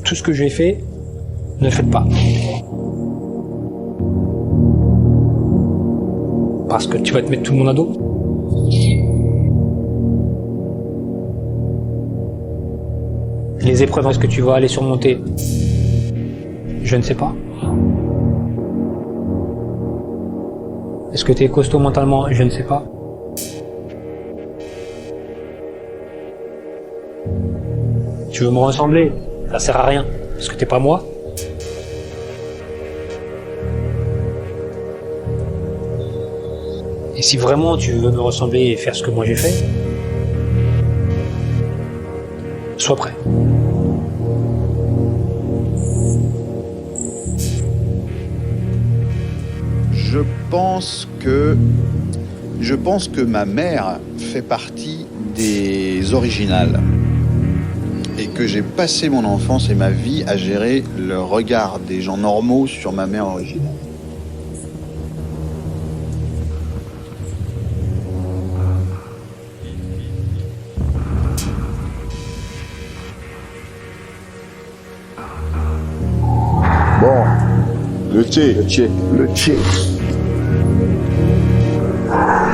Tout ce que j'ai fait, ne le faites pas. Parce que tu vas te mettre tout le monde à dos. Les épreuves, est-ce que tu vas aller surmonter? Je ne sais pas. Est-ce que tu es costaud mentalement? Je ne sais pas. Tu veux me ressembler? Ça sert à rien, parce que t'es pas moi. Et si vraiment tu veux me ressembler et faire ce que moi j'ai fait, sois prêt. Je pense que ma mère fait partie des originales et que j'ai passé mon enfance et ma vie à gérer le regard des gens normaux sur ma mère originale. Bon, le Tché.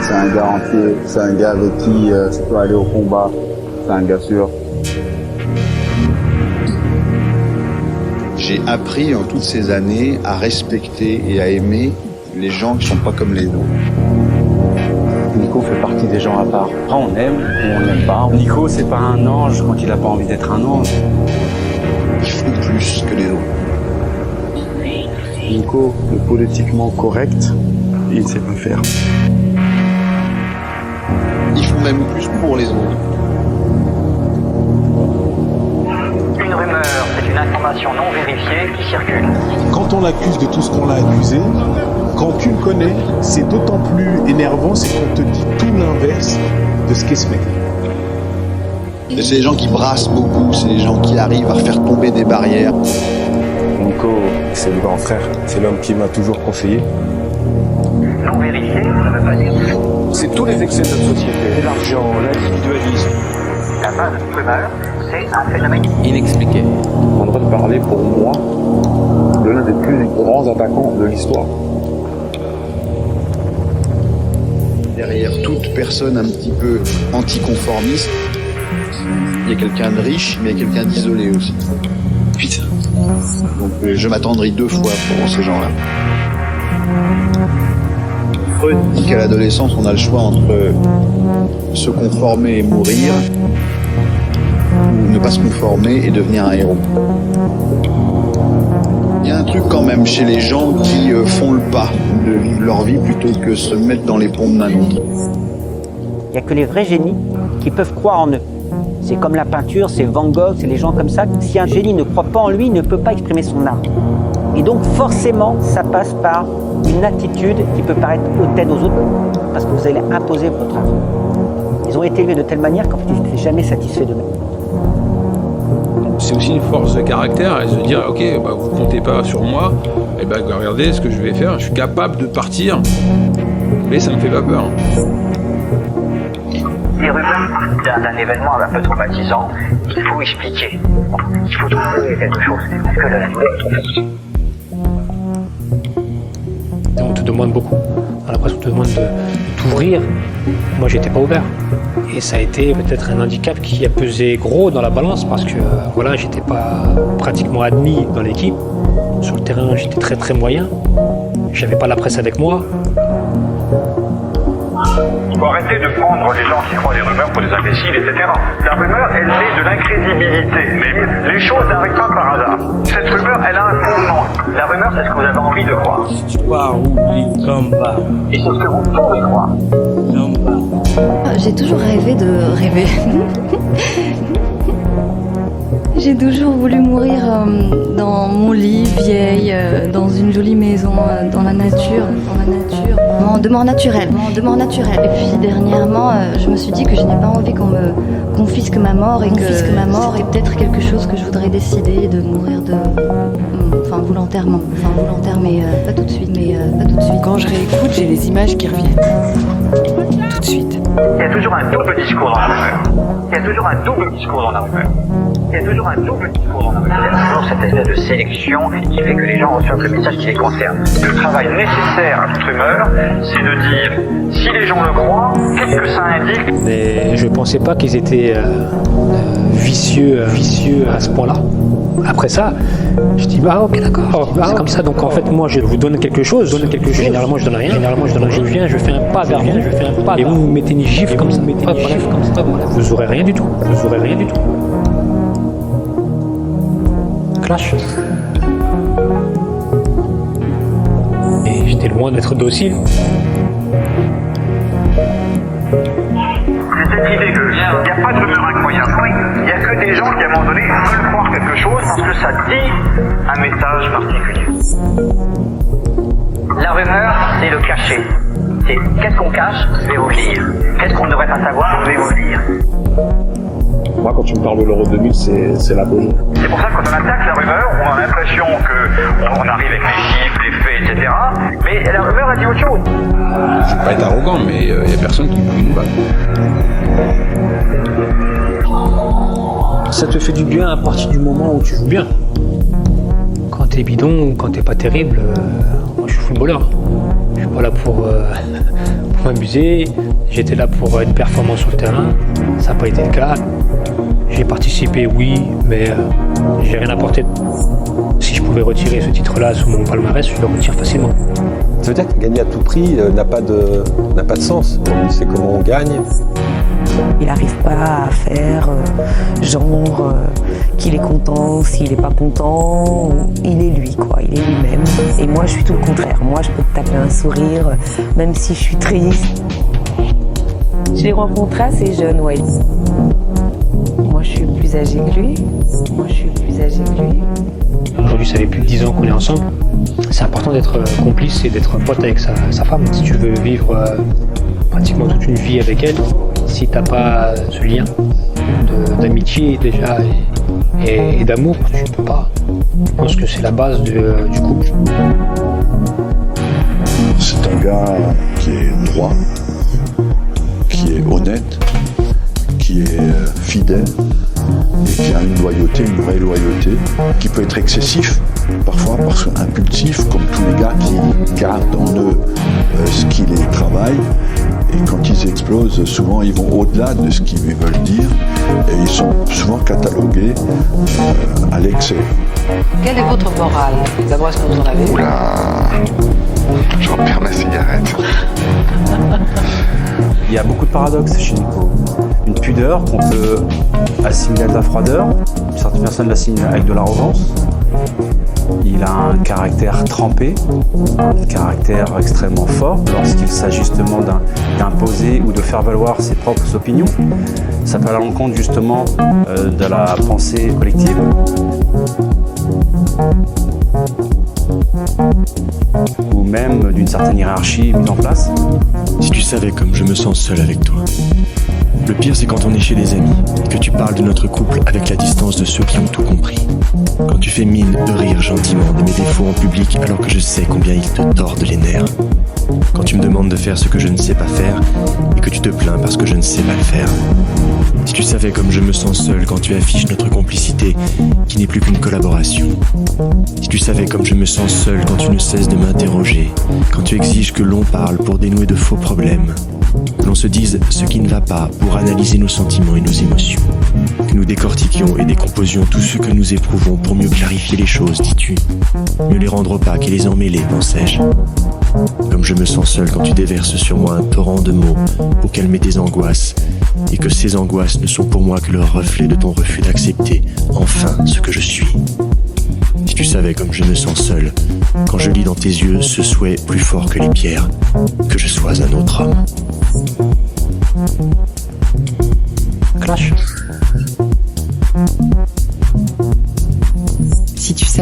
C'est un gars entier, c'est un gars avec qui tu peux aller au combat, c'est un gars sûr. J'ai appris en toutes ces années à respecter et à aimer les gens qui sont pas comme les autres. Nico fait partie des gens à part. Après, on aime ou on n'aime pas. Nico, c'est pas un ange quand il a pas envie d'être un ange. Il faut plus que les autres. Nico, le politiquement correct, il sait pas faire. Ils font même plus pour les autres. Une rumeur, c'est une information non vérifiée qui circule. Quand on l'accuse de tout ce qu'on l'a accusé, quand tu le connais, c'est d'autant plus énervant, c'est qu'on te dit tout l'inverse de ce qu'est ce mec. Et c'est les gens qui brassent beaucoup, c'est les gens qui arrivent à faire tomber des barrières. Nico, c'est le grand frère, c'est l'homme qui m'a toujours conseillé. Non vérifié, ça veut pas dire faux. C'est tous les excès de notre société, l'argent, l'individualisme. La base rumeur, c'est un phénomène Inexpliqué. On devrait parler pour moi de l'un des plus grands attaquants de l'histoire. Derrière toute personne un petit peu anticonformiste, il y a quelqu'un de riche, mais il y a quelqu'un d'isolé aussi. Putain. Donc je m'attendrai 2 fois pour ces gens-là. Freud dit qu'à l'adolescence, on a le choix entre se conformer et mourir, ou ne pas se conformer et devenir un héros. Il y a un truc quand même chez les gens qui font le pas de vivre leur vie plutôt que se mettre dans les pompes d'un autre. Il n'y a que les vrais génies qui peuvent croire en eux. C'est comme la peinture, c'est Van Gogh, c'est les gens comme ça. Si un génie ne croit pas en lui, il ne peut pas exprimer son art. Et donc forcément, ça passe par une attitude qui peut paraître hautaine aux autres, parce que vous allez imposer votre art. Ils ont été élevés de telle manière qu'en fait, ils n'étaient jamais satisfaits d'eux-mêmes. C'est aussi une force de caractère, et de dire ok, bah, vous comptez pas sur moi, et ben regardez ce que je vais faire, je suis capable de partir, mais ça me fait pas peur. Les rumeurs d'un événement un peu traumatisant, il faut expliquer. Il faut trouver quelque chose. Parce que On te demande beaucoup. On a l'impression qu'on te demande de t'ouvrir. Moi, j'étais pas ouvert. Et ça a été peut-être un handicap qui a pesé gros dans la balance parce que voilà, j'étais pas pratiquement admis dans l'équipe. Sur le terrain, j'étais très très moyen. J'avais pas la presse avec moi. il faut arrêter de prendre les gens qui croient les rumeurs pour des imbéciles, etc. La rumeur, elle naît de l'incrédibilité. Mais les choses n'arrivent pas par hasard. Cette rumeur, elle a un fondement. La rumeur, c'est ce que vous avez envie de croire. Et c'est ce que vous pouvez croire. J'ai toujours rêvé de rêver. J'ai toujours voulu mourir dans mon lit, vieille, dans une jolie maison, dans la nature, de mort naturelle. Et puis dernièrement, je me suis dit que je n'ai pas envie qu'on me confisque ma mort et que peut-être quelque chose que je voudrais décider de mourir volontairement, mais pas tout de suite, Quand je réécoute, j'ai les images qui reviennent. Tout de suite. Il y a toujours un double discours dans la rumeur. Il y a toujours cette espèce de sélection qui fait que les gens reçoivent le message qui les concerne. Le travail nécessaire à toute rumeur, c'est de dire, si les gens le croient, qu'est-ce que ça indique? Mais je pensais pas qu'ils étaient vicieux à ce point-là. Après ça, je dis ok d'accord, c'est comme ça. Donc en fait moi je vous donne quelque chose. Généralement je donne rien. Je viens, je fais un pas vers vous, et vous me mettez une gifle comme ça. Vous aurez rien du tout. Clash. Et j'étais loin d'être docile. Cette idée qu'il n'y a pas de rumeur incroyable. Il n'y a que des gens qui, à un moment donné, veulent croire quelque chose parce que ça dit un message particulier. La rumeur, c'est le cacher. C'est qu'est-ce qu'on cache, je vais vous le dire. Qu'est-ce qu'on ne devrait pas savoir, je vais vous le dire. Moi, quand tu me parles de l'Euro 2000, c'est la bonne. C'est pour ça que quand on attaque la rumeur, on a l'impression qu'on arrive avec les chiffres, les faits, etc. Mais la rumeur a dit autre chose. Je ne veux pas être arrogant, mais il n'y a personne qui me fout une balle. Ça te fait du bien à partir du moment où tu joues bien. Quand t'es bidon ou quand t'es pas terrible, moi je suis footballeur. Je suis pas là pour m'amuser. J'étais là pour être performant sur le terrain. Ça n'a pas été le cas. J'ai participé, oui, mais j'ai rien apporté. Si je pouvais retirer ce titre-là sous mon palmarès, je le retire facilement. Ça veut dire que gagner à tout prix n'a pas de sens. On sait comment on gagne. Il n'arrive pas à faire qu'il est content, s'il n'est pas content. Il est lui, quoi. Il est lui-même. Et moi, je suis tout le contraire. Moi, je peux te taper un sourire, même si je suis triste. Je l'ai rencontré assez jeune, ouais. Moi, je suis plus âgée que lui. Aujourd'hui, ça fait plus de 10 ans qu'on est ensemble. C'est important d'être complice et d'être pote avec sa femme. Si tu veux vivre pratiquement toute une vie avec elle, si t'as pas ce lien d'amitié déjà et d'amour, tu peux pas. Je pense que c'est la base du couple. C'est un gars qui est droit, qui est honnête, qui est fidèle et qui a une loyauté, une vraie loyauté, qui peut être excessif parfois, parce qu'impulsif, comme tous les gars qui gardent en eux ce qui les travaille. Et quand ils explosent, souvent ils vont au-delà de ce qu'ils veulent dire et ils sont souvent catalogués à l'excès. Quelle est votre morale? D'abord, est-ce que vous en avez? Oula, j'en perds ma cigarette. Il y a beaucoup de paradoxes chez Nico. Une pudeur qu'on peut assimiler à de la froideur, certaines personnes l'assimilent avec de l'arrogance. Il a un caractère trempé, un caractère extrêmement fort lorsqu'il s'agit justement d'imposer ou de faire valoir ses propres opinions. Ça peut aller à l'encontre justement de la pensée collective. Ou même d'une certaine hiérarchie mise en place. Si tu savais comme je me sens seul avec toi. Le pire, c'est quand on est chez des amis, que tu parles de notre couple avec la distance de ceux qui ont tout compris. Quand tu fais mine de rire gentiment de mes défauts en public alors que je sais combien ils te tordent les nerfs. Quand tu me demandes de faire ce que je ne sais pas faire et que tu te plains parce que je ne sais pas le faire. Si tu savais comme je me sens seul quand tu affiches notre complicité qui n'est plus qu'une collaboration. Si tu savais comme je me sens seul quand tu ne cesses de m'interroger, quand tu exiges que l'on parle pour dénouer de faux problèmes, que l'on se dise ce qui ne va pas pour analyser nos sentiments et nos émotions, que nous décortiquions et décomposions tout ce que nous éprouvons pour mieux clarifier les choses, dis-tu, mieux les rendre opaques et les emmêler, pensais-je. Comme je me sens seul quand tu déverses sur moi un torrent de mots pour calmer tes angoisses, et que ces angoisses ne sont pour moi que le reflet de ton refus d'accepter enfin ce que je suis. Si tu savais comme je me sens seul quand je lis dans tes yeux ce souhait plus fort que les pierres, que je sois un autre homme. Clash.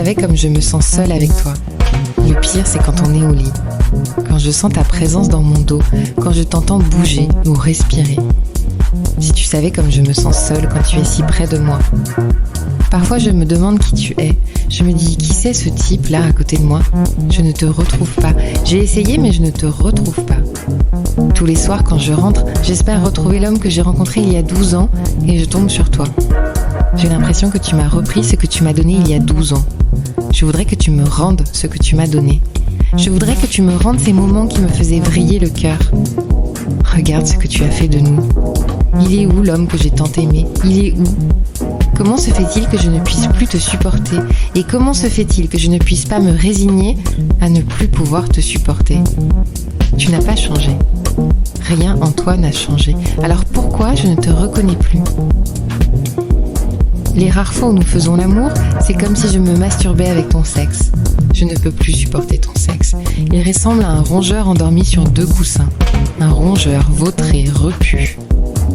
savais comme je me sens seule avec toi. Le pire, c'est quand on est au lit. Quand je sens ta présence dans mon dos, quand je t'entends bouger ou respirer. Si tu savais comme je me sens seule quand tu es si près de moi. Parfois, je me demande qui tu es. Je me dis, qui c'est ce type-là à côté de moi? Je ne te retrouve pas. J'ai essayé, mais je ne te retrouve pas. Tous les soirs, quand je rentre, j'espère retrouver l'homme que j'ai rencontré il y a 12 ans et je tombe sur toi. J'ai l'impression que tu m'as repris ce que tu m'as donné il y a 12 ans. Je voudrais que tu me rendes ce que tu m'as donné. Je voudrais que tu me rendes ces moments qui me faisaient vriller le cœur. Regarde ce que tu as fait de nous. Il est où l'homme que j'ai tant aimé? Il est où? Comment se fait-il que je ne puisse plus te supporter? Et comment se fait-il que je ne puisse pas me résigner à ne plus pouvoir te supporter? Tu n'as pas changé. Rien en toi n'a changé. Alors pourquoi je ne te reconnais plus? Les rares fois où nous faisons l'amour, c'est comme si je me masturbais avec ton sexe. Je ne peux plus supporter ton sexe. Il ressemble à un rongeur endormi sur 2 coussins. Un rongeur vautré, repu.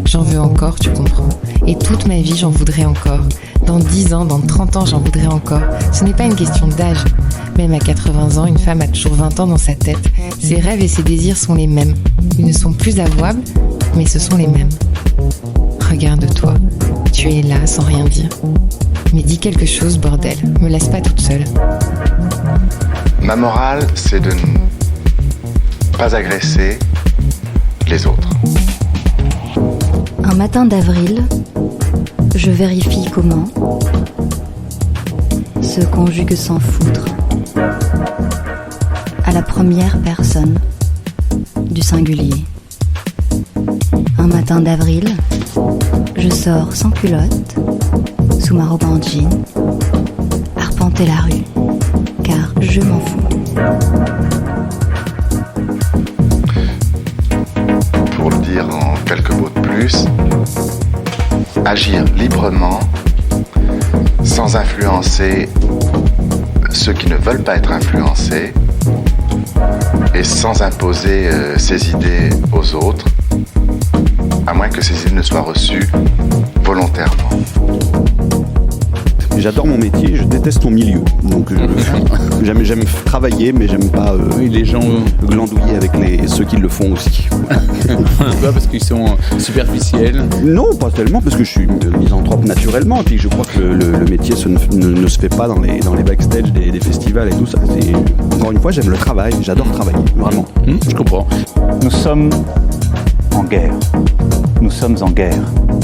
J'en veux encore, tu comprends. Et toute ma vie, j'en voudrais encore. Dans 10 ans, dans 30 ans, j'en voudrais encore. Ce n'est pas une question d'âge. Même à 80 ans, une femme a toujours 20 ans dans sa tête. Ses rêves et ses désirs sont les mêmes. Ils ne sont plus avouables, mais ce sont les mêmes. Regarde-toi. Tu es là sans rien dire. Mais dis quelque chose, bordel. Me laisse pas toute seule. Ma morale, c'est de ne pas agresser les autres. Un matin d'avril, je vérifie comment se conjugue sans foudre à la première personne du singulier. Un matin d'avril, je sors sans culotte, sous ma robe en jean, arpenter la rue, car je m'en fous. Pour le dire en quelques mots de plus, agir librement, sans influencer ceux qui ne veulent pas être influencés, et sans imposer ses idées aux autres, à moins que ces idées ne soient reçues volontairement. J'adore mon métier, je déteste mon milieu. Donc j'aime travailler, mais j'aime pas les gens glandouiller avec ceux qui le font aussi. Pourquoi? Parce qu'ils sont superficiels? Non, pas tellement, parce que je suis misanthrope naturellement. Et puis je crois que le métier ne se fait pas dans les backstage des festivals et tout ça. Encore une fois, j'aime le travail, j'adore travailler, vraiment. Je comprends. Nous sommes en guerre. Nous sommes en guerre.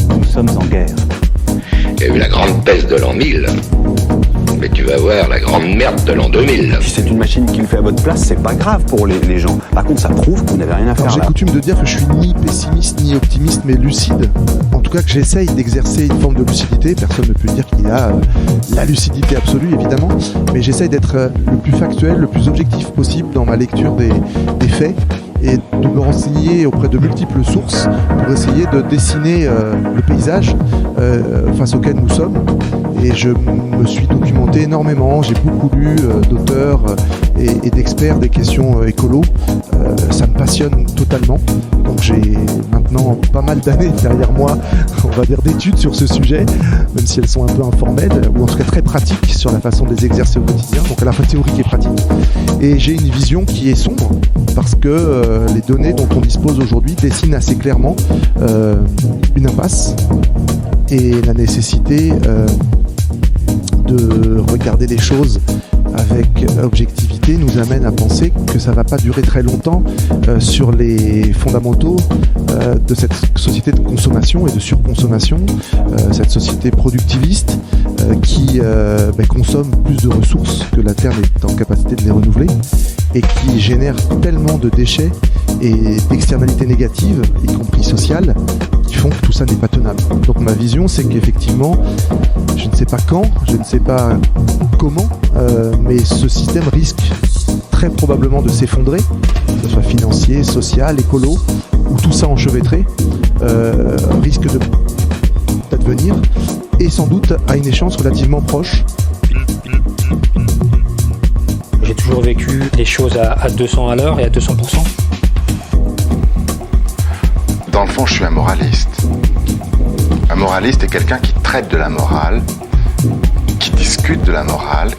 Nous sommes en guerre. Il y a eu la grande peste de l'an 1000, mais tu vas voir la grande merde de l'an 2000. Si c'est une machine qui le fait à votre place, c'est pas grave pour les gens. Par contre, ça prouve que vous n'avez rien à faire là. J'ai coutume de dire que je suis ni pessimiste ni optimiste, mais lucide. En tout cas, que j'essaye d'exercer une forme de lucidité. Personne ne peut dire qu'il y a la lucidité absolue, évidemment, mais j'essaye d'être le plus factuel, le plus objectif possible dans ma lecture des faits, et de me renseigner auprès de multiples sources pour essayer de dessiner le paysage face auquel nous sommes. Et je me suis documenté énormément, j'ai beaucoup lu d'auteurs et d'experts des questions écolo. Ça me passionne totalement. Donc j'ai maintenant pas mal d'années derrière moi, on va dire, d'études sur ce sujet, même si elles sont un peu informelles, ou en tout cas très pratiques sur la façon de les exercer au quotidien, donc à la fois théorique et pratique. Et j'ai une vision qui est sombre, parce que les données dont on dispose aujourd'hui dessinent assez clairement une impasse et la nécessité de regarder les choses avec objectivité nous amène à penser que ça ne va pas durer très longtemps sur les fondamentaux de cette société de consommation et de surconsommation, cette société productiviste qui consomme plus de ressources que la Terre n'est en capacité de les renouveler et qui génère tellement de déchets et d'externalités négatives, y compris sociales, qui font que tout ça n'est pas tenable. Donc ma vision, c'est qu'effectivement, je ne sais pas quand, je ne sais pas comment, mais ce système risque très probablement de s'effondrer, que ce soit financier, social, écolo, ou tout ça enchevêtré, risque d'advenir, et sans doute à une échéance relativement proche. J'ai toujours vécu les choses à 200 à l'heure et à 200%. Dans le fond, je suis un moraliste. Un moraliste est quelqu'un qui traite de la morale, qui discute de la morale,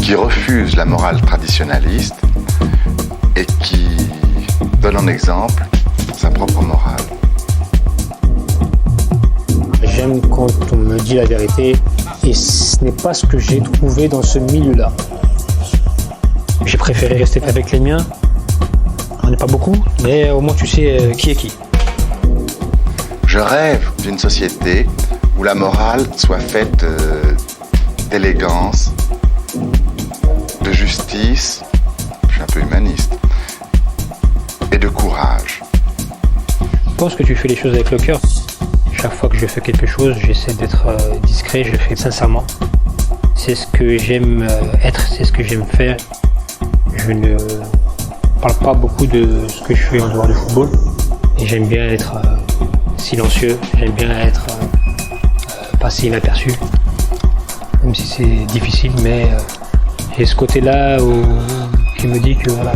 qui refuse la morale traditionnaliste et qui donne en exemple sa propre morale. J'aime quand on me dit la vérité et ce n'est pas ce que j'ai trouvé dans ce milieu-là. J'ai préféré rester avec les miens. On n'est pas beaucoup, mais au moins tu sais qui est qui. Je rêve d'une société où la morale soit faite d'élégance, de justice, je suis un peu humaniste, et de courage. Je pense que tu fais les choses avec le cœur. Chaque fois que je fais quelque chose, j'essaie d'être discret, je le fais sincèrement. C'est ce que j'aime être, c'est ce que j'aime faire. Je ne parle pas beaucoup de ce que je fais en dehors du football. Et j'aime bien être silencieux, j'aime bien être passer inaperçu. Même si c'est difficile, mais j'ai ce côté-là qui me dit que voilà,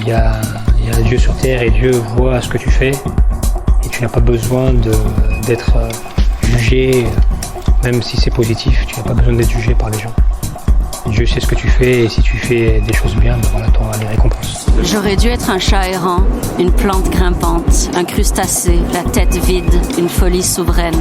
il y a un Dieu sur terre et Dieu voit ce que tu fais. Et tu n'as pas besoin d'être jugé, même si c'est positif, tu n'as pas besoin d'être jugé par les gens. Dieu sait ce que tu fais et si tu fais des choses bien, ben voilà, tu auras les récompenses. J'aurais dû être un chat errant, une plante grimpante, un crustacé, la tête vide, une folie souveraine.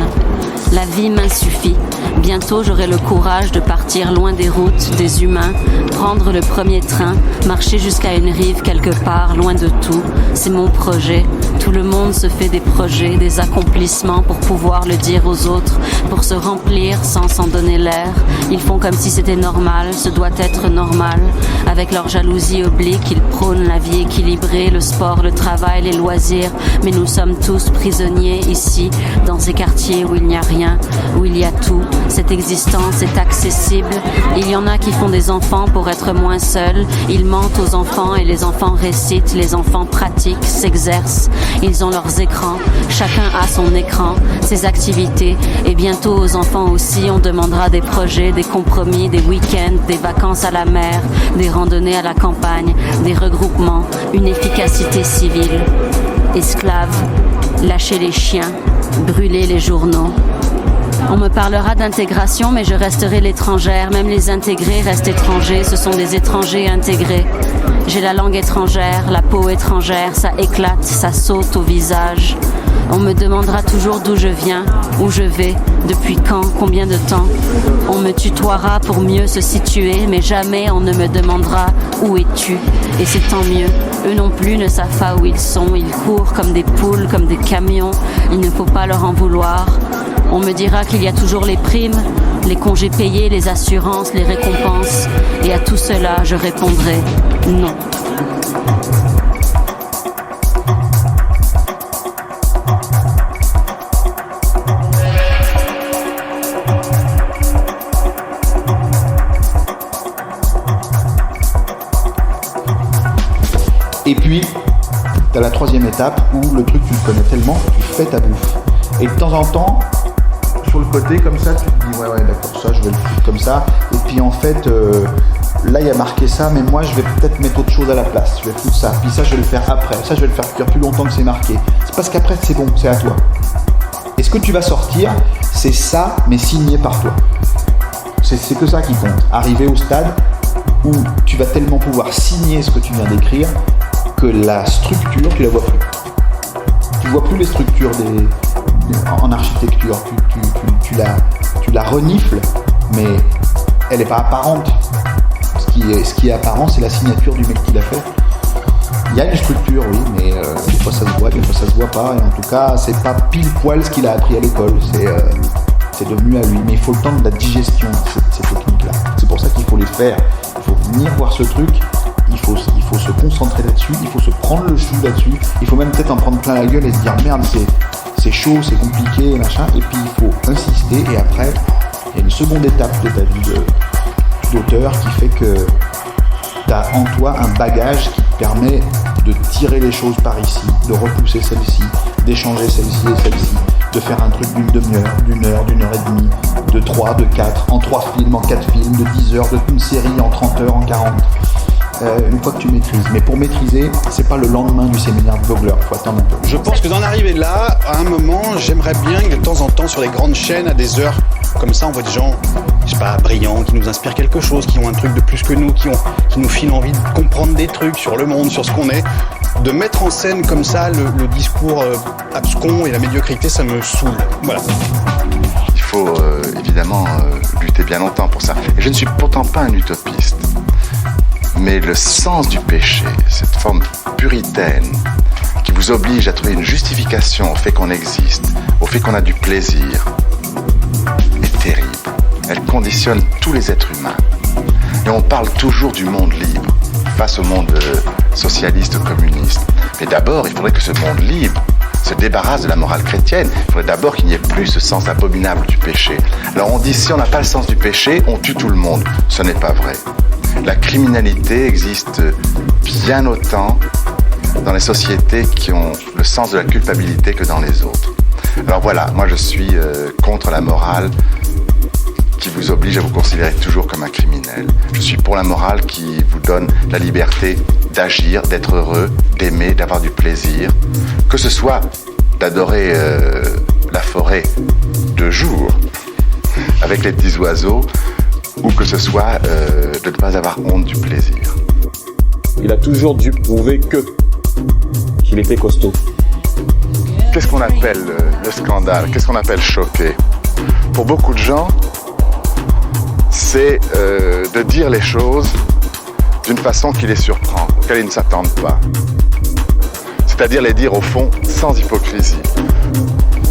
La vie m'insuffit. Bientôt j'aurai le courage de partir loin des routes, des humains, prendre le premier train, marcher jusqu'à une rive quelque part, loin de tout. C'est mon projet. Tout le monde se fait des projets, des accomplissements pour pouvoir le dire aux autres, pour se remplir sans s'en donner l'air. Ils font comme si c'était normal, ce doit être normal. Avec leur jalousie oblique, ils prônent la vie équilibrée, le sport, le travail, les loisirs. Mais nous sommes tous prisonniers ici, dans ces quartiers où il n'y a rien, où il y a tout. Cette existence est accessible. Il y en a qui font des enfants pour être moins seuls. Ils mentent aux enfants et les enfants récitent, les enfants pratiquent, s'exercent. Ils ont leurs écrans, chacun a son écran, ses activités. Et bientôt aux enfants aussi, on demandera des projets, des compromis, des week-ends, des vacances à la mer, des randonnées à la campagne, des regroupements, une efficacité civile. Esclaves, lâcher les chiens, brûler les journaux. On me parlera d'intégration, mais je resterai l'étrangère. Même les intégrés restent étrangers, ce sont des étrangers intégrés. J'ai la langue étrangère, la peau étrangère, ça éclate, ça saute au visage. On me demandera toujours d'où je viens, où je vais, depuis quand, combien de temps. On me tutoiera pour mieux se situer, mais jamais on ne me demandera où es-tu. Et c'est tant mieux. Eux non plus ne savent pas où ils sont. Ils courent comme des poules, comme des camions. Il ne faut pas leur en vouloir. On me dira qu'il y a toujours les primes, les congés payés, les assurances, les récompenses. Et à tout cela, je répondrai non. Et puis, tu as la troisième étape où le truc, tu le connais tellement que tu fais ta bouffe. Et de temps en temps, sur le côté, comme ça, tu te dis, ouais, d'accord, ça, je vais le foutre comme ça. Et puis, en fait, là, il y a marqué ça, mais moi, je vais peut-être mettre autre chose à la place. Je vais foutre ça. Puis ça, je vais le faire après. Ça, je vais le faire cuire plus longtemps que c'est marqué. C'est parce qu'après, c'est bon, c'est à toi. Et ce que tu vas sortir, c'est ça, mais signé par toi. C'est que ça qui compte. Arriver au stade où tu vas tellement pouvoir signer ce que tu viens d'écrire que la structure, tu la vois plus. Tu vois plus les structures en architecture. Tu la renifles, mais elle n'est pas apparente. Ce qui est apparent, c'est la signature du mec qui l'a fait. Il y a une structure, oui, mais des fois ça se voit, des fois ça se voit pas. Et en tout cas, c'est pas pile poil ce qu'il a appris à l'école. C'est devenu à lui. Mais il faut le temps de la digestion, ces techniques-là. C'est pour ça qu'il faut les faire. Il faut venir voir ce truc. Il faut se concentrer là-dessus, il faut se prendre le chou là-dessus, il faut même peut-être en prendre plein la gueule et se dire merde, c'est chaud, c'est compliqué, machin, et puis il faut insister, et après, il y a une seconde étape de ta vie d'auteur qui fait que tu as en toi un bagage qui te permet de tirer les choses par ici, de repousser celle-ci, d'échanger celle-ci et celle-ci, de faire un truc d'une demi-heure, d'une heure et demie, de 3, de 4, en 3 films, en 4 films, de 10 heures, de une série en 30 heures, en 40. Une fois que tu maîtrises. Mais pour maîtriser, c'est pas le lendemain du séminaire de Vogler, faut attendre un peu. Je pense que d'en arriver là, à un moment, j'aimerais bien que de temps en temps, sur les grandes chaînes, à des heures comme ça, on voit des gens je sais pas, brillants, qui nous inspirent quelque chose, qui ont un truc de plus que nous, qui nous filent envie de comprendre des trucs sur le monde, sur ce qu'on est. De mettre en scène comme ça le discours abscon et la médiocrité, ça me saoule. Voilà. Il faut évidemment lutter bien longtemps pour ça. Et je ne suis pourtant pas un utopiste. Mais le sens du péché, cette forme puritaine qui vous oblige à trouver une justification au fait qu'on existe, au fait qu'on a du plaisir, est terrible. Elle conditionne tous les êtres humains. Et on parle toujours du monde libre face au monde socialiste ou communiste. Mais d'abord, il faudrait que ce monde libre se débarrasse de la morale chrétienne. Il faudrait d'abord qu'il n'y ait plus ce sens abominable du péché. Alors on dit, si on n'a pas le sens du péché, on tue tout le monde. Ce n'est pas vrai. La criminalité existe bien autant dans les sociétés qui ont le sens de la culpabilité que dans les autres. Alors voilà, moi je suis contre la morale qui vous oblige à vous considérer toujours comme un criminel. Je suis pour la morale qui vous donne la liberté d'agir, d'être heureux, d'aimer, d'avoir du plaisir. Que ce soit d'adorer la forêt de jour avec les petits oiseaux, ou que ce soit de ne pas avoir honte du plaisir. Il a toujours dû prouver qu'il était costaud. Qu'est-ce qu'on appelle le scandale? Qu'est-ce qu'on appelle choquer? Pour beaucoup de gens, c'est de dire les choses d'une façon qui les surprend, auquel ils ne s'attendent pas. C'est-à-dire les dire au fond sans hypocrisie.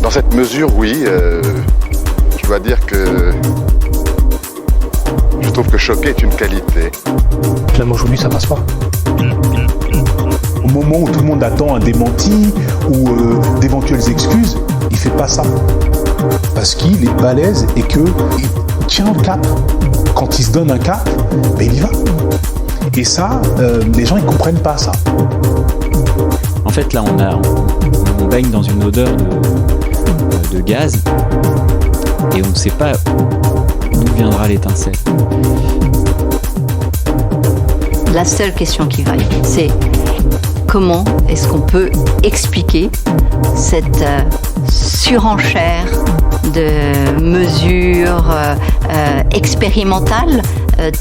Dans cette mesure, oui, je dois dire que je trouve que choquer est une qualité. Même aujourd'hui, ça passe pas. Au moment où tout le monde attend un démenti ou d'éventuelles excuses, il fait pas ça. Parce qu'il est balèze et qu'il tient le cap. Quand il se donne un cap, ben il y va. Et ça, les gens ils comprennent pas ça. En fait, là, on baigne dans une odeur de gaz et on ne sait pas d'où viendra l'étincelle. La seule question qui vaille, c'est comment est-ce qu'on peut expliquer cette surenchère de mesures expérimentales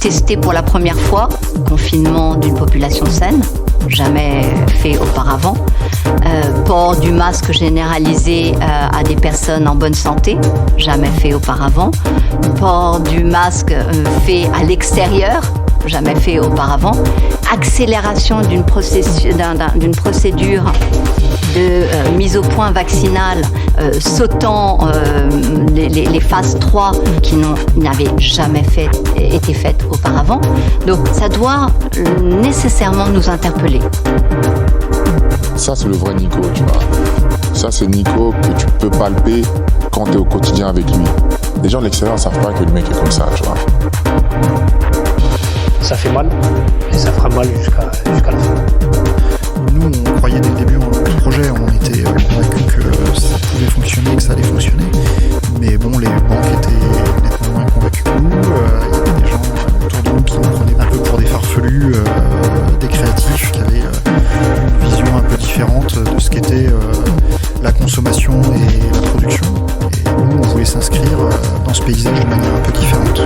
testées pour la première fois, confinement d'une population saine, jamais fait auparavant, port du masque généralisé à des personnes en bonne santé, jamais fait auparavant, port du masque fait à l'extérieur, jamais fait auparavant, accélération d'une procédure de mise au point vaccinale sautant les phases 3 qui n'avaient jamais été faites auparavant. Donc ça doit nécessairement nous interpeller. Ça, c'est le vrai Nico, tu vois. Ça, c'est Nico que tu peux palper quand tu es au quotidien avec lui. Les gens de l'extérieur ne savent pas que le mec est comme ça, tu vois. Ça fait mal, et ça fera mal jusqu'à la fin. Nous, on croyait dès le début au projet, on était convaincus que ça pouvait fonctionner, que ça allait fonctionner. Mais bon, les banques étaient nettement moins convaincus que nous. Il y avait des gens autour de nous qui nous prenaient un peu pour des farfelus, des créatifs, qui avaient une vision un peu différente de ce qu'était la consommation et la production. Et nous, on voulait s'inscrire dans ce paysage de manière un peu différente.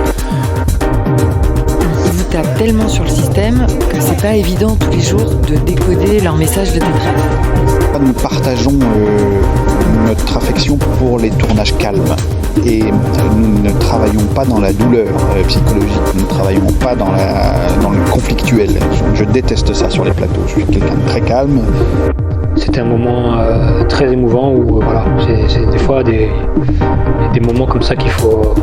Ils vous tapent tellement sur le système que c'est pas évident tous les jours de décoder leur message de détresse. Nous partageons notre affection pour les tournages calmes et nous ne travaillons pas dans la douleur psychologique, nous ne travaillons pas dans le conflictuel. Je déteste ça sur les plateaux, je suis quelqu'un de très calme. C'était un moment très émouvant où voilà, c'est des fois des moments comme ça qui sont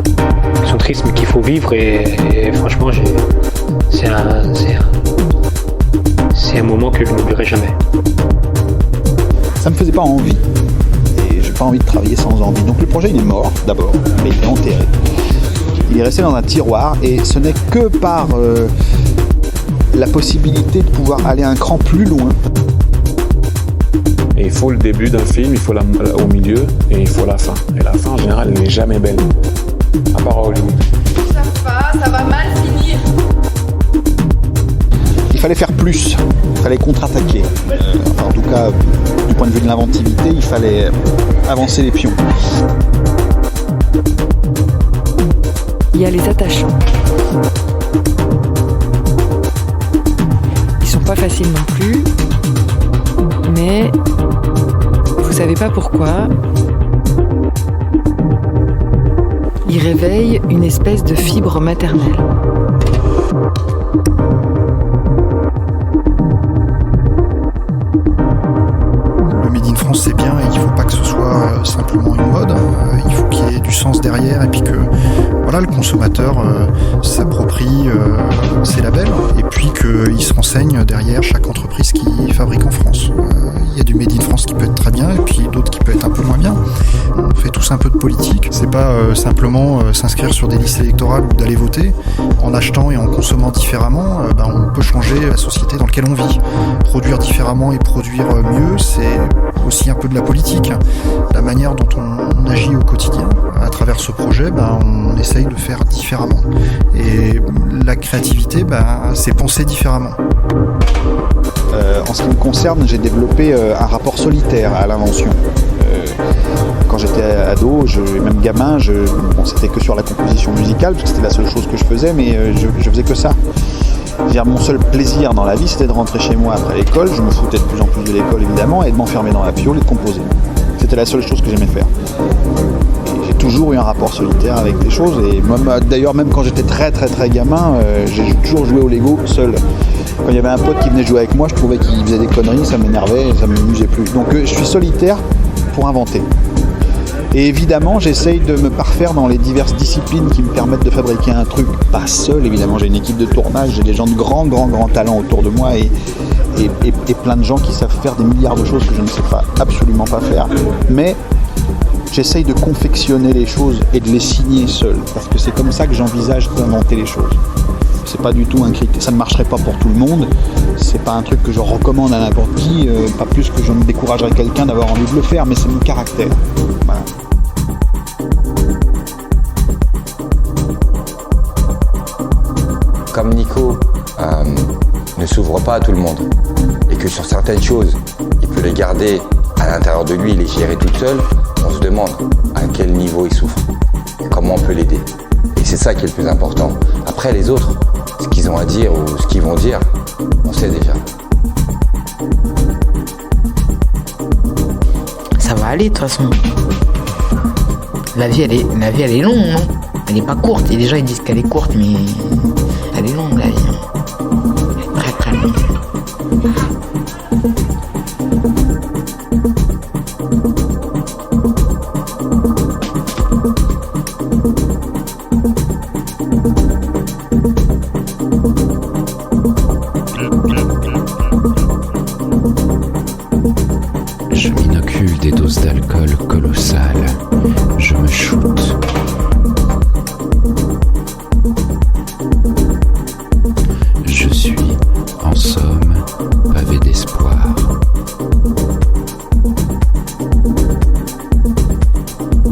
tristes mais qu'il faut vivre et franchement c'est un moment que je n'oublierai jamais. Ça me faisait pas envie et j'ai pas envie de travailler sans envie. Donc le projet il est mort d'abord, mais il est enterré. Il est resté dans un tiroir et ce n'est que par la possibilité de pouvoir aller un cran plus loin. Et il faut le début d'un film, il faut au milieu et il faut la fin. Et la fin en général elle n'est jamais belle, à part à Hollywood. Ça va mal finir. Il fallait faire plus, il fallait contre-attaquer. En tout cas, du point de vue de l'inventivité, il fallait avancer les pions. il y a les attachants. Ils sont pas faciles non plus, mais vous savez pas pourquoi, ils réveillent une espèce de fibre maternelle. Le Made in France, c'est bien, et il ne faut pas que ce soit simplement une mode. Il faut qu'il y ait du sens derrière, et puis que voilà, le consommateur s'approprie ces labels, et puis qu'il se renseigne derrière chaque entreprise qui fabrique en France. Il y a du Made in France qui peut être très bien, et puis d'autres qui peut être un peu moins bien. On fait tous un peu de politique. C'est pas simplement s'inscrire sur des listes électorales ou d'aller voter. En achetant et en consommant différemment, on peut changer la société dans laquelle on vit. Produire différemment et produire mieux, c'est aussi un peu de la politique. La manière dont on agit au quotidien, à travers ce projet, on essaye de faire différemment. Et la créativité, c'est penser différemment. En ce qui me concerne, j'ai développé un rapport solitaire à l'invention. Quand j'étais ado, et même gamin, c'était que sur la composition musicale, parce que c'était la seule chose que je faisais, mais je faisais que ça. C'est-à-dire, mon seul plaisir dans la vie, c'était de rentrer chez moi après l'école. Je me foutais de plus en plus de l'école, évidemment, et de m'enfermer dans la piole et de composer. C'était la seule chose que j'aimais faire. Et j'ai toujours eu un rapport solitaire avec des choses, et d'ailleurs, même quand j'étais très très très gamin, j'ai toujours joué au Lego seul. Quand il y avait un pote qui venait jouer avec moi, je trouvais qu'il faisait des conneries, ça m'énervait, ça ne m'amusait plus. Donc je suis solitaire pour inventer. Et évidemment, j'essaye de me parfaire dans les diverses disciplines qui me permettent de fabriquer un truc. Pas seul, évidemment, j'ai une équipe de tournage, j'ai des gens de grands talents autour de moi et plein de gens qui savent faire des milliards de choses que je ne sais absolument pas faire. Mais j'essaye de confectionner les choses et de les signer seul, parce que c'est comme ça que j'envisage d'inventer les choses. C'est pas du tout un critère, ça ne marcherait pas pour tout le monde, c'est pas un truc que je recommande à n'importe qui, pas plus que je me découragerais quelqu'un d'avoir envie de le faire, mais c'est mon caractère. Voilà. Comme Nico ne s'ouvre pas à tout le monde, et que sur certaines choses, il peut les garder à l'intérieur de lui, les gérer toute seule, on se demande à quel niveau il souffre, comment on peut l'aider. Et c'est ça qui est le plus important. Après, les autres, ce qu'ils ont à dire ou ce qu'ils vont dire, on sait déjà. Ça va aller de toute façon. La vie elle est longue, non? Elle n'est pas courte. Et les gens ils disent qu'elle est courte, mais elle est longue la vie. Elle est très très longue. Je m'inocule des doses d'alcool colossales. Je me shoote. Je suis, en somme, pavé d'espoir.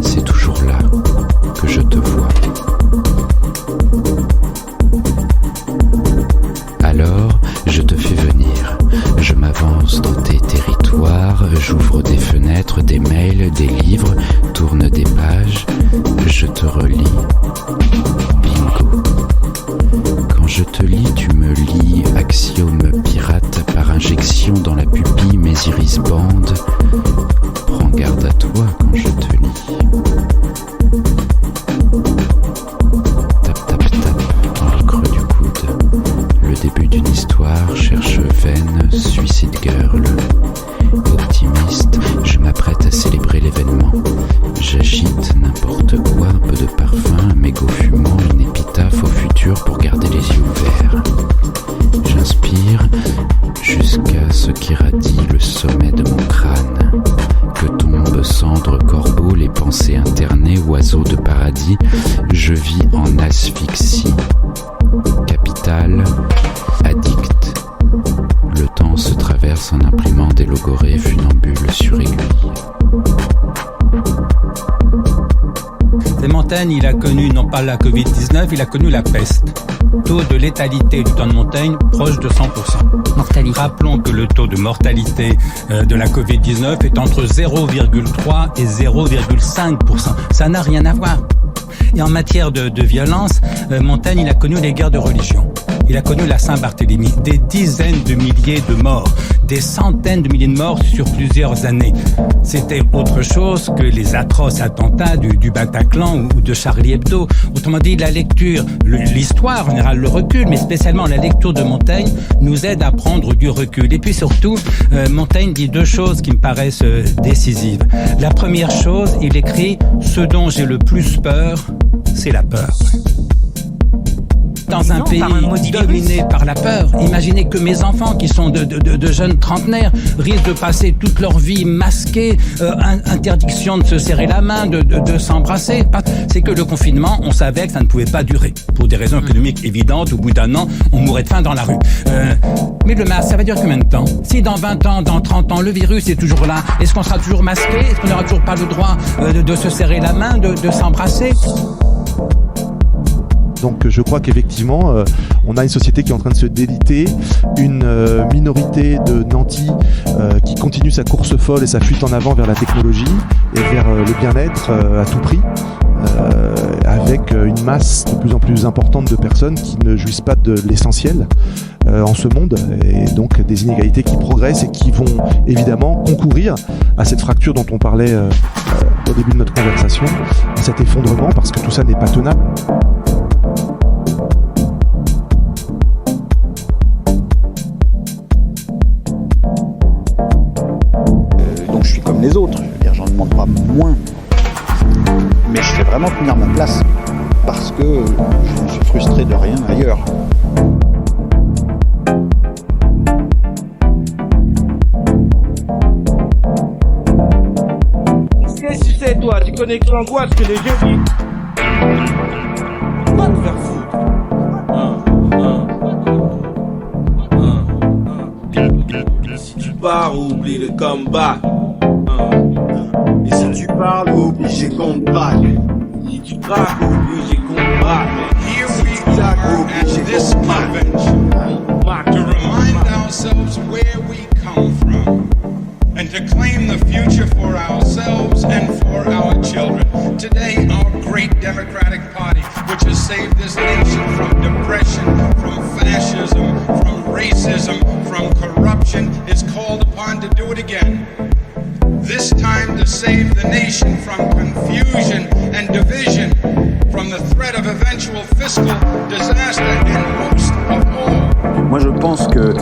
C'est toujours là que je te vois. Alors, je te fais venir. Je m'avance dans tes territoires, j'ouvre des fenêtres, des mails, des livres, tourne des pages, je te relis. Bingo. Quand je te lis, tu me lis axiome pirate par injection dans la pupille, mes iris bandent. Prends garde à toi quand je te lis. Tap, tap, tap dans le creux du coude. Le début d'une histoire, cherche veine, suicide girl. Optimiste, je m'apprête à célébrer l'événement. J'agite n'importe quoi, un peu de parfum, un mégot fumant, une épitaphe au futur pour garder les yeux ouverts. J'inspire jusqu'à ce qu'irradie le sommet de mon crâne. Que tombent cendres, corbeaux, les pensées internées, oiseaux de paradis. Je vis en asphyxie. Capitale, addict. Le temps se traverse en imprimant des logorées funambules sur aiguille. Des Montaigne, il a connu non pas la Covid-19, il a connu la peste. Taux de létalité du temps de Montaigne proche de 100%. Mortalité. Rappelons que le taux de mortalité de la Covid-19 est entre 0,3 et 0,5%. Ça n'a rien à voir. Et en matière de violence, Montaigne, il a connu les guerres de religion. Il a connu la Saint-Barthélemy, des dizaines de milliers de morts, des centaines de milliers de morts sur plusieurs années. C'était autre chose que les atroces attentats du Bataclan ou de Charlie Hebdo. Autrement dit, la lecture, l'histoire en général, le recul, mais spécialement la lecture de Montaigne nous aide à prendre du recul. Et puis surtout, Montaigne dit deux choses qui me paraissent décisives. La première chose, il écrit « Ce dont j'ai le plus peur, c'est la peur ». Dans un pays dominé par la peur, imaginez que mes enfants, qui sont de jeunes trentenaires, risquent de passer toute leur vie masqués, interdiction de se serrer la main, de s'embrasser. C'est que le confinement, on savait que ça ne pouvait pas durer. Pour des raisons économiques évidentes, au bout d'un an, on mourrait de faim dans la rue. Mais le masque, ça va durer combien de temps? Si dans 20 ans, dans 30 ans, le virus est toujours là, est-ce qu'on sera toujours masqué? Est-ce qu'on n'aura toujours pas le droit de se serrer la main, de s'embrasser? Donc je crois qu'effectivement, on a une société qui est en train de se déliter, une minorité de nantis qui continue sa course folle et sa fuite en avant vers la technologie et vers le bien-être à tout prix, avec une masse de plus en plus importante de personnes qui ne jouissent pas de l'essentiel en ce monde, et donc des inégalités qui progressent et qui vont évidemment concourir à cette fracture dont on parlait au début de notre conversation, à cet effondrement, parce que tout ça n'est pas tenable. Les autres, je veux dire, j'en demande pas moins, mais je sais vraiment tenir ma place parce que je suis frustré de rien ailleurs. Qu'est-ce que c'est toi? Tu connais que l'angoisse que les jeudis. Va te faire foutre. Si tu pars, oublie le combat. Et si tu parles, obligé qu'on te balle. Si tu craques, obligé qu'on te balle. Here we are at this convention to remind ourselves where we come from and to claim the future for ourselves and for our children. Today, our great Democratic Party, which has saved this nation from depression, from fascism, from racism, from corruption, is called upon to do it again. This time to save the nation from confusion and division, from the threat of eventual fiscal disaster, and most of all. Moi je pense que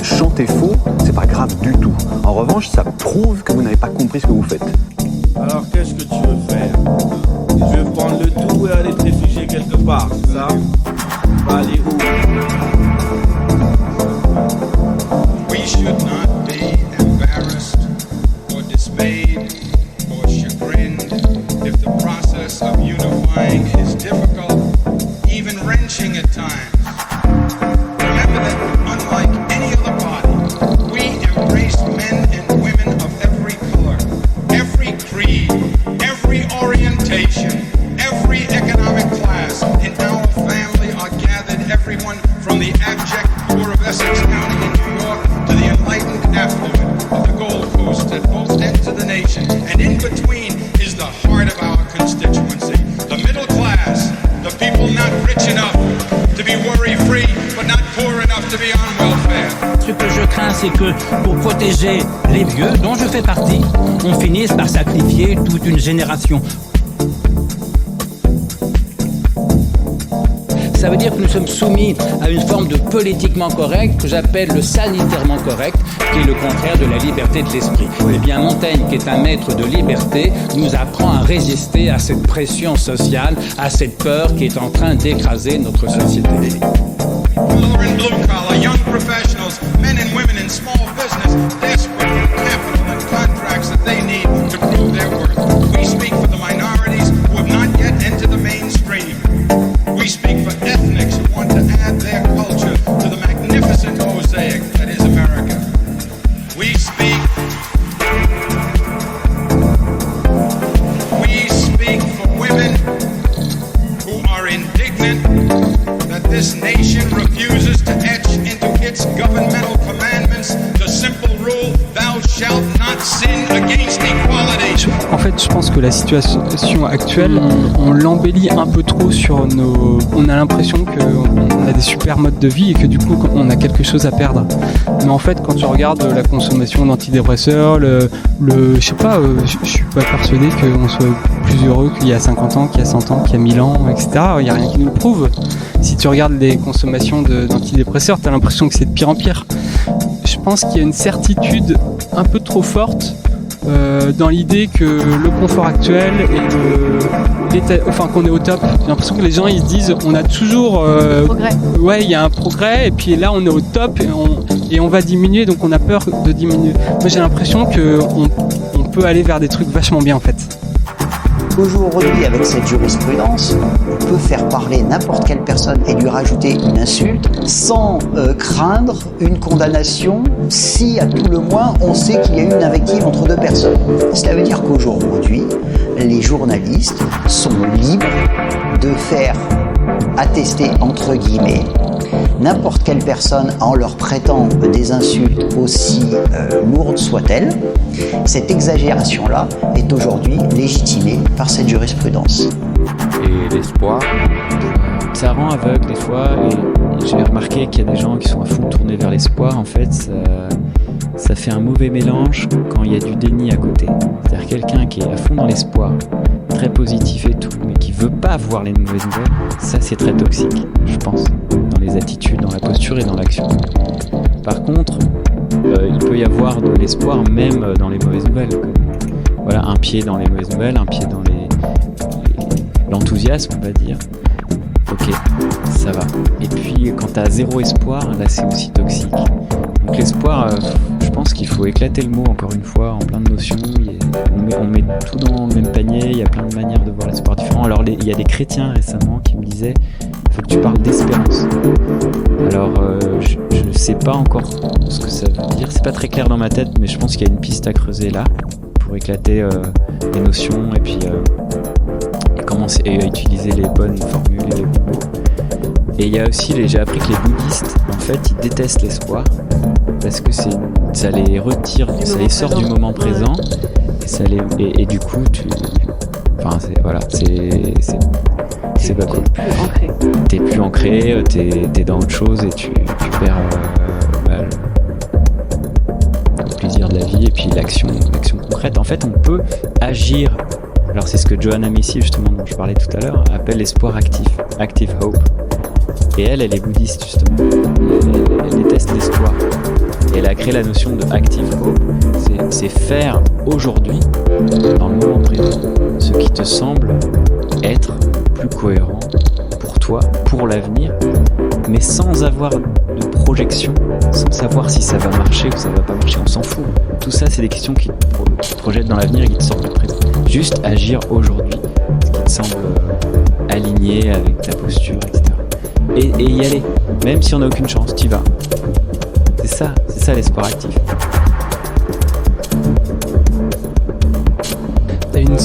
chanter faux, c'est pas grave du tout. En revanche, ça prouve que vous n'avez pas compris ce que vous faites. Alors qu'est-ce que tu veux faire? Tu veux prendre le tout et aller te réfugier quelque part, c'est ça? Pas aller où? We should not be embarrassed or dismayed or chagrined if the process of unifying is difficult, even wrenching at times. Remember that unlike any other party, we embrace men and women of every color, every creed, every orientation, every economic class. In our family are gathered everyone from the abject poor of Essex County in New York to the enlightened affluent of the Gold Coast at both ends of the nation. And in between is the heart of our constituency, the middle class, the people not rich enough to be worry-free, but not poor enough to be on welfare. Ce que je crains, c'est que pour protéger les vieux, dont je fais partie, on finisse par sacrifier toute une génération. Ça veut dire que nous sommes soumis à une forme de politiquement correct que j'appelle le sanitairement correct, qui est le contraire de la liberté de l'esprit. Eh bien, Montaigne, qui est un maître de liberté, nous apprend à résister à cette pression sociale, à cette peur qui est en train d'écraser notre société. Color and blue collar, young professionals, men and women in small business, desperate for capital and contracts that they need to prove their worth. We speak for the minorities who have not yet entered the mainstream. We speak for ethnics who want to add their culture to the magnificent mosaic that is America. We speak for women who are indignant that this nation refuses to etch into its governmental commandments the simple rule, thou shalt not sin against equality. En fait, Je pense que la situation actuelle, on l'embellit un peu trop sur nos... On a l'impression qu'on a des super modes de vie et que du coup, on a quelque chose à perdre. Mais en fait, quand tu regardes la consommation d'antidépresseurs, je sais pas, je suis pas persuadé qu'on soit plus heureux qu'il y a 50 ans, qu'il y a 100 ans, qu'il y a 1000 ans, etc. Il n'y a rien qui nous le prouve. Si tu regardes les consommations d'antidépresseurs, tu as l'impression que c'est de pire en pire. Je pense qu'il y a une certitude un peu trop forte dans l'idée que le confort actuel qu'on est au top. J'ai l'impression que les gens ils se disent on a toujours progrès. Ouais, il y a un progrès et puis là on est au top et on va diminuer, donc on a peur de diminuer. Moi j'ai l'impression que on peut aller vers des trucs vachement bien en fait. Aujourd'hui, avec cette jurisprudence, on peut faire parler n'importe quelle personne et lui rajouter une insulte sans craindre une condamnation si, à tout le moins, on sait qu'il y a eu une invective entre deux personnes. Cela veut dire qu'aujourd'hui, les journalistes sont libres de faire attester, entre guillemets, n'importe quelle personne en leur prêtant des insultes aussi lourdes soient-elles. Cette exagération-là est aujourd'hui légitimée par cette jurisprudence. Et l'espoir, ça rend aveugle des fois, et j'ai remarqué qu'il y a des gens qui sont à fond tournés vers l'espoir. En fait, ça fait un mauvais mélange quand il y a du déni à côté. C'est-à-dire quelqu'un qui est à fond dans l'espoir, très positif et tout, mais qui veut pas voir les mauvaises nouvelles, ça c'est très toxique, je pense, dans les attitudes, dans la posture et dans l'action. Par contre, il peut y avoir de l'espoir même dans les mauvaises nouvelles. Voilà, un pied dans les mauvaises nouvelles, un pied dans l'enthousiasme, on va dire. Ok, ça va. Et puis quand t'as zéro espoir, là c'est aussi toxique. Donc l'espoir, je pense qu'il faut éclater le mot encore une fois en plein de notions. On met tout dans le même panier, il y a plein de manières de voir l'espoir différent. Alors il y a des chrétiens récemment qui me disaient il faut que tu parles d'espérance. Alors je ne sais pas encore ce que ça veut dire, c'est pas très clair dans ma tête, mais je pense qu'il y a une piste à creuser là pour éclater les notions et puis commencer à utiliser les bonnes formules et les bons mots. Et il y a aussi, j'ai appris que les bouddhistes, en fait, ils détestent l'espoir parce que ça les retire, ça les sort du moment présent et du coup, c'est pas cool. T'es plus ancré, t'es dans autre chose et tu perds le plaisir de la vie et puis l'action concrète. En fait, on peut agir. Alors c'est ce que Johanna Macy, justement, dont je parlais tout à l'heure, appelle l'espoir actif, active hope. Et elle est bouddhiste, justement. Elle déteste l'espoir. Et elle a créé la notion de active hope. C'est faire aujourd'hui, dans le moment présent, ce qui te semble être plus cohérent pour toi, pour l'avenir, mais sans avoir de projection, sans savoir si ça va marcher ou ça va pas marcher, on s'en fout. Tout ça, c'est des questions qui te projettent dans l'avenir et qui te sortent du présent. Juste agir aujourd'hui, ce qui te semble aligné avec ta posture, etc. Et y aller, même si on n'a aucune chance, t'y vas. C'est ça l'espoir actif. T'as une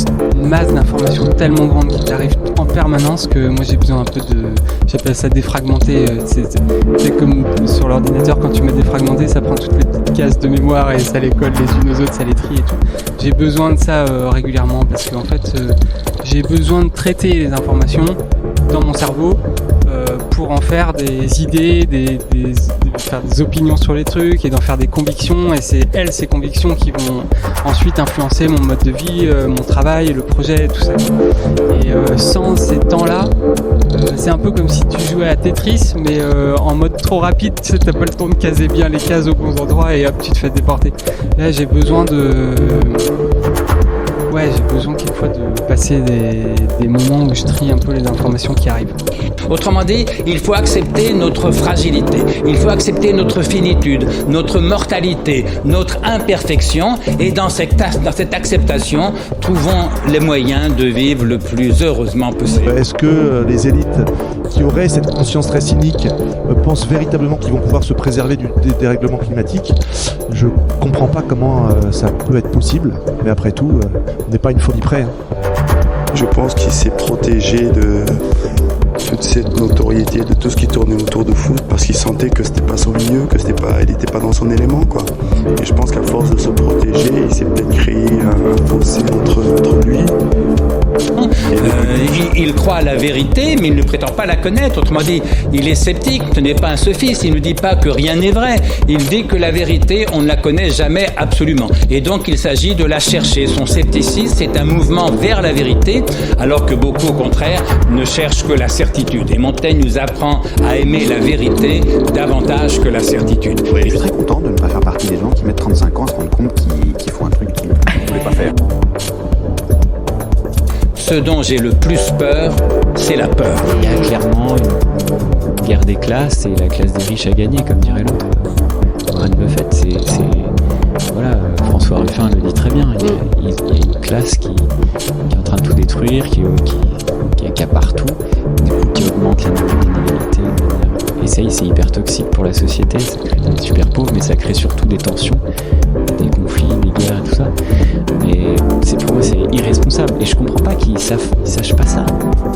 masse d'informations tellement grande qui t'arrive en permanence que moi j'ai besoin un peu j'appelle ça défragmenter. C'est comme sur l'ordinateur, quand tu mets défragmenter, ça prend toutes les petites cases de mémoire et ça les colle les unes aux autres, ça les trie et tout. J'ai besoin de ça régulièrement parce qu'en fait j'ai besoin de traiter les informations dans mon cerveau pour en faire des idées, faire des opinions sur les trucs et d'en faire des convictions, et c'est ces convictions qui vont ensuite influencer mon mode de vie, mon travail, le projet, tout ça. Et sans ces temps-là, c'est un peu comme si tu jouais à Tetris mais en mode trop rapide, tu sais, t'as pas le temps de caser bien les cases aux bons endroits et hop, tu te fais déporter. Là j'ai besoin j'ai besoin quelquefois de passer des moments où je trie un peu les informations qui arrivent. Autrement dit, il faut accepter notre fragilité, il faut accepter notre finitude, notre mortalité, notre imperfection, et dans cette acceptation, trouvons les moyens de vivre le plus heureusement possible. Est-ce que les élites qui auraient cette conscience très cynique pensent véritablement qu'ils vont pouvoir se préserver du dérèglement climatique? Je comprends pas comment ça peut être possible, mais après tout, on n'est pas une folie près. Je pense qu'il s'est protégé toute cette notoriété de tout ce qui tournait autour de foot parce qu'il sentait que c'était pas son milieu, que il n'était pas dans son élément, quoi. Et je pense qu'à force de se protéger, il s'est peut-être créé un fossé entre lui. Il croit à la vérité, mais il ne prétend pas la connaître. Autrement dit, il est sceptique, ce n'est pas un sophiste. Il ne dit pas que rien n'est vrai. Il dit que la vérité, on ne la connaît jamais absolument. Et donc, il s'agit de la chercher. Son scepticisme, c'est un mouvement vers la vérité, alors que beaucoup, au contraire, ne cherchent que la certitude. Et Montaigne nous apprend à aimer la vérité davantage que la certitude. Je suis très content de ne pas faire partie des gens qui mettent 35 ans à se rendre compte qu'ils font un truc qu'ils ne voulaient pas faire. Ce dont j'ai le plus peur, c'est la peur. Il y a clairement une guerre des classes et la classe des riches a gagné, comme dirait l'autre. Warren Buffett, voilà, François Ruffin le dit très bien. Il y a une classe qui est en train de tout détruire, qui a partout, qui augmente l'inégalité. Et ça, c'est hyper toxique pour la société. Ça crée des super pauvres, mais ça crée surtout des tensions, des conflits, des guerres et tout ça. Mais pour moi, c'est irresponsable. Et je comprends pas qu'ils sachent pas ça.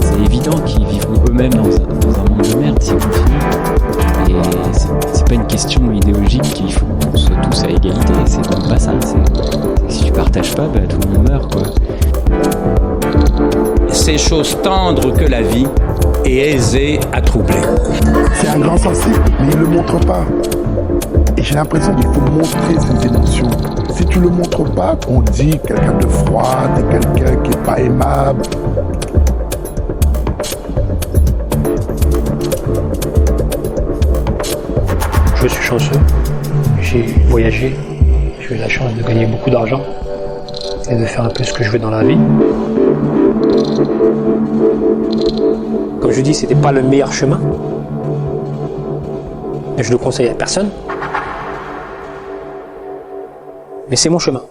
C'est évident qu'ils vivront eux-mêmes dans un monde de merde s'ils continuent. Et c'est pas une question idéologique qu'il faut qu'on soit tous à égalité. C'est donc pas ça. Si tu partages pas, tout le monde meurt, quoi. Ces choses tendres que la vie est aisée à troubler. C'est un grand sensible, mais il ne le montre pas. Et j'ai l'impression qu'il faut montrer ses émotions. Si tu ne le montres pas, on dit quelqu'un de froid, t'es quelqu'un qui n'est pas aimable. Je suis chanceux, j'ai voyagé, j'ai eu la chance de gagner beaucoup d'argent et de faire un peu ce que je veux dans la vie. Comme je dis, c'était pas le meilleur chemin, et je le conseille à personne, mais c'est mon chemin.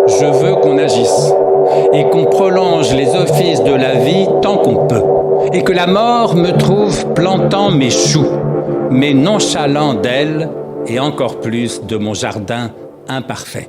Je veux qu'on agisse et qu'on prolonge les offices de la vie tant qu'on peut, et que la mort me trouve plantant mes choux, mais nonchalant d'elle et encore plus de mon jardin imparfait.